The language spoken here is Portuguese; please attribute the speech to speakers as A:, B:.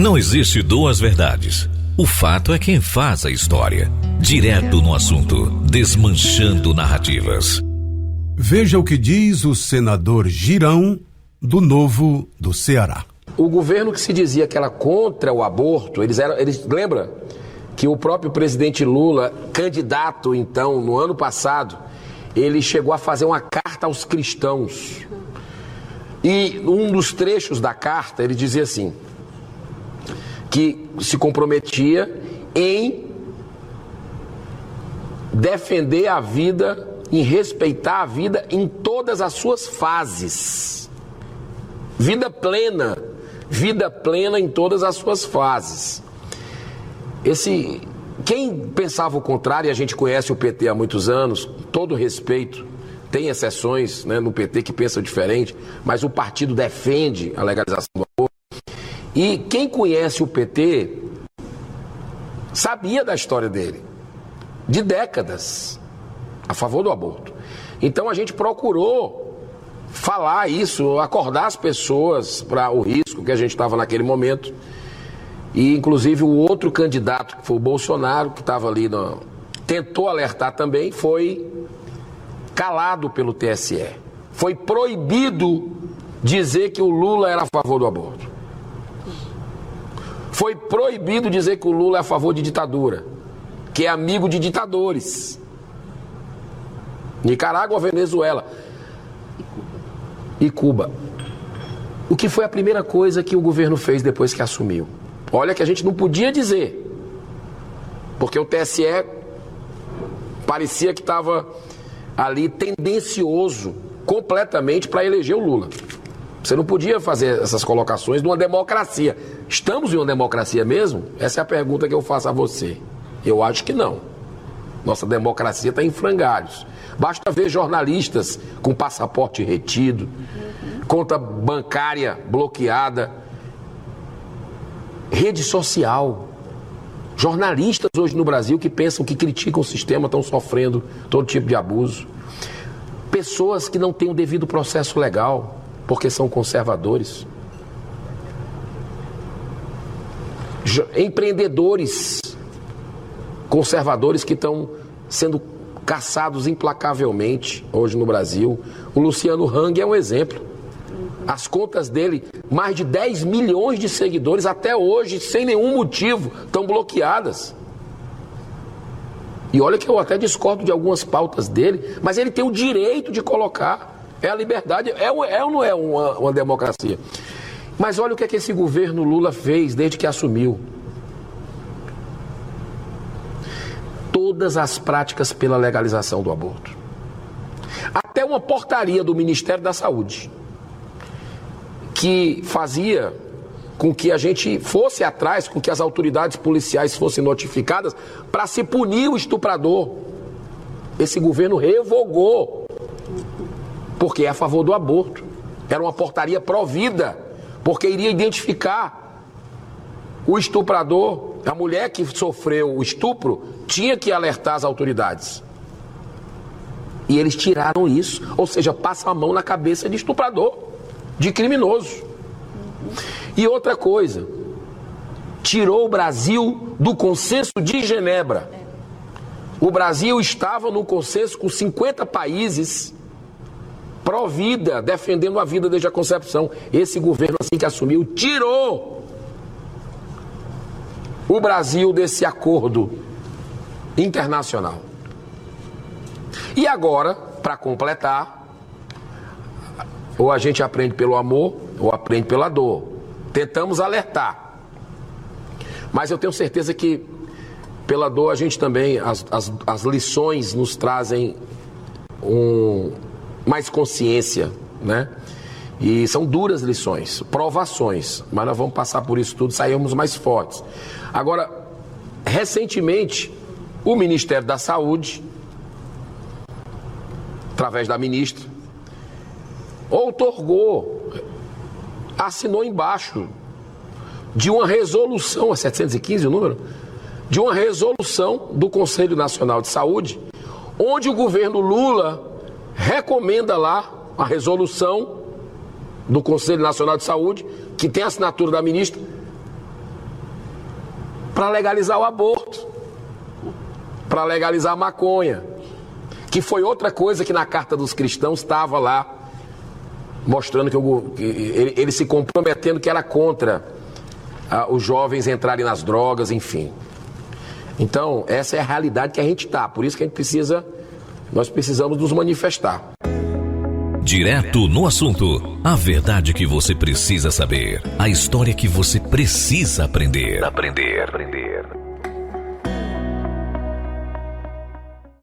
A: Não existe duas verdades. O fato é quem faz a história. Direto no assunto, desmanchando narrativas.
B: Veja o que diz o senador Girão, do Novo do Ceará.
C: O governo que se dizia que era contra o aborto, eles lembra que o próprio presidente Lula, candidato então, no ano passado, ele chegou a fazer uma carta aos cristãos. E um dos trechos da carta, ele dizia assim, que se comprometia em defender a vida, em respeitar a vida em todas as suas fases. Vida plena em todas as suas fases. Quem pensava o contrário, e a gente conhece o PT há muitos anos, todo respeito, tem exceções, né, no PT que pensam diferente, mas o partido defende a legalização do aborto. E quem conhece o PT sabia da história dele, de décadas, a favor do aborto. Então a gente procurou falar isso, acordar as pessoas para o risco que a gente estava naquele momento. E inclusive o outro candidato, que foi o Bolsonaro, que estava ali, tentou alertar também, foi calado pelo TSE. Foi proibido dizer que o Lula era a favor do aborto. Foi proibido dizer que o Lula é a favor de ditadura, que é amigo de ditadores. Nicarágua, Venezuela e Cuba. O que foi a primeira coisa que o governo fez depois que assumiu? Olha que a gente não podia dizer, porque o TSE parecia que estava ali tendencioso completamente para eleger o Lula. Você não podia fazer essas colocações numa democracia. Estamos em uma democracia mesmo? Essa é a pergunta que eu faço a você. Eu acho que não. Nossa democracia está em frangalhos. Basta ver jornalistas com passaporte retido, conta bancária bloqueada, rede social. Jornalistas hoje no Brasil que pensam, que criticam o sistema, estão sofrendo todo tipo de abuso. Pessoas que não têm o devido processo legal, porque são conservadores. Empreendedores conservadores que estão sendo caçados implacavelmente hoje no Brasil. O Luciano Hang é um exemplo. As contas dele, mais de 10 milhões de seguidores até hoje, sem nenhum motivo, estão bloqueadas. E olha que eu até discordo de algumas pautas dele, mas ele tem o direito de colocar. É a liberdade, é ou não é uma democracia? Mas olha o que esse governo Lula fez desde que assumiu. Todas as práticas pela legalização do aborto. Até uma portaria do Ministério da Saúde, que fazia com que a gente fosse atrás, com que as autoridades policiais fossem notificadas para se punir o estuprador. Esse governo revogou, porque é a favor do aborto. Era uma portaria pró-vida, porque iria identificar o estuprador. A mulher que sofreu o estupro tinha que alertar as autoridades. E eles tiraram isso, ou seja, passa a mão na cabeça de estuprador, de criminoso. E outra coisa, tirou o Brasil do Consenso de Genebra. O Brasil estava no consenso com 50 países pró-vida, defendendo a vida desde a concepção. Esse governo, assim que assumiu, tirou o Brasil desse acordo internacional. E agora, para completar, ou a gente aprende pelo amor, ou aprende pela dor. Tentamos alertar. Mas eu tenho certeza que pela dor a gente também, as lições nos trazem mais consciência, né? E são duras lições, provações, mas nós vamos passar por isso tudo, saímos mais fortes. Agora, recentemente, o Ministério da Saúde, através da ministra, outorgou, assinou embaixo de uma resolução, é 715 o número? De uma resolução do Conselho Nacional de Saúde, onde o governo Lula recomenda lá a resolução do Conselho Nacional de Saúde, que tem a assinatura da ministra, para legalizar o aborto, para legalizar a maconha, que foi outra coisa que na Carta dos Cristãos estava lá, mostrando que ele se comprometendo que era contra os jovens entrarem nas drogas, enfim. Então, essa é a realidade que a gente está, por isso que nós precisamos nos manifestar.
A: Direto no assunto, a verdade que você precisa saber, a história que você precisa aprender.